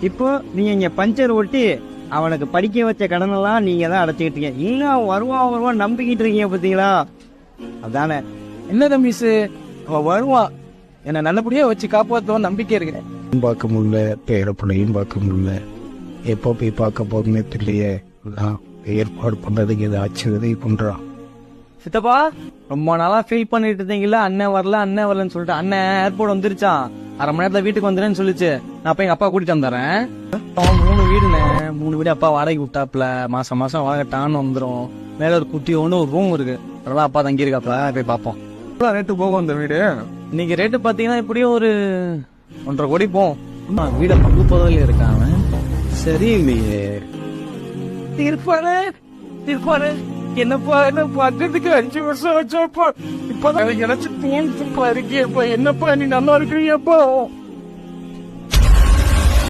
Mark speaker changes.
Speaker 1: இப்போ நீங்க இங்க பஞ்சர் ஓட்டி அவனுக்கு படிக்க வச்ச கடனெல்லாம் நீங்க தான் அடைச்சிக்கிட்டு இருக்கீங்க. இன்னும் அவன் வருவான் நம்பிக்கிட்டு இருக்கீங்க பாத்தீங்களா? அதானே.
Speaker 2: என்ன தம்பிசு, அவன் வருவான், என்னை நல்லபடியா வச்சு காப்பாற்றுவான் நம்பிக்கை இருக்கிறேன்.
Speaker 3: பார்க்க முடியல, பேரப்பிள்ளையும் பார்க்க முடியல, எப்போ போய் பார்க்க போறதுன்னே தெரியலையே. ஏற்பாடு பண்றதுக்கு ஏதாச்சும் உதவி பண்றான்.
Speaker 1: சித்தப்பா, ரொம்ப நாளா ஃபீல் பண்ணிட்டு இருந்தீங்களா அண்ணன் வரலன்னு சொல்லிட்டு அண்ணன் ஏர்போர்ட் வந்துருச்சான். அரை மணி நேரத்துல வீட்டுக்கு வந்துடுறேன்னு சொல்லிச்சு. நான் போய் எங்க அப்பா கூட்டிட்டு வந்துடுறேன். 3 வீடு அப்பா வாடகை விட்டாப்ல. மாசம் வாடகை டான்னு வந்துடும். மேல ஒரு குட்டி ஒன்று ஒரு ரூம் இருக்கு. அதெல்லாம் அப்பா தங்கி இருக்காப்ல. போய் பார்ப்போம்.
Speaker 2: ரேட்டு போகும் அந்த வீடு.
Speaker 1: இன்னைக்கு ரேட்டு பாத்தீங்கன்னா இப்படியும் ஒரு 1.5 கோடி போகும். வீட பங்கு போதில் இருக்காங்க. சரி இல்லையே.
Speaker 2: இருப்பாரு என்னப்பா, என்ன பக்கத்துக்கு 5 வருஷம் வச்சப்பா இப்பதான் எனக்கு தோணுப்பா இருக்கேப்பா. என்னப்பா நீ நல்லா இருக்கிறீங்கப்பா.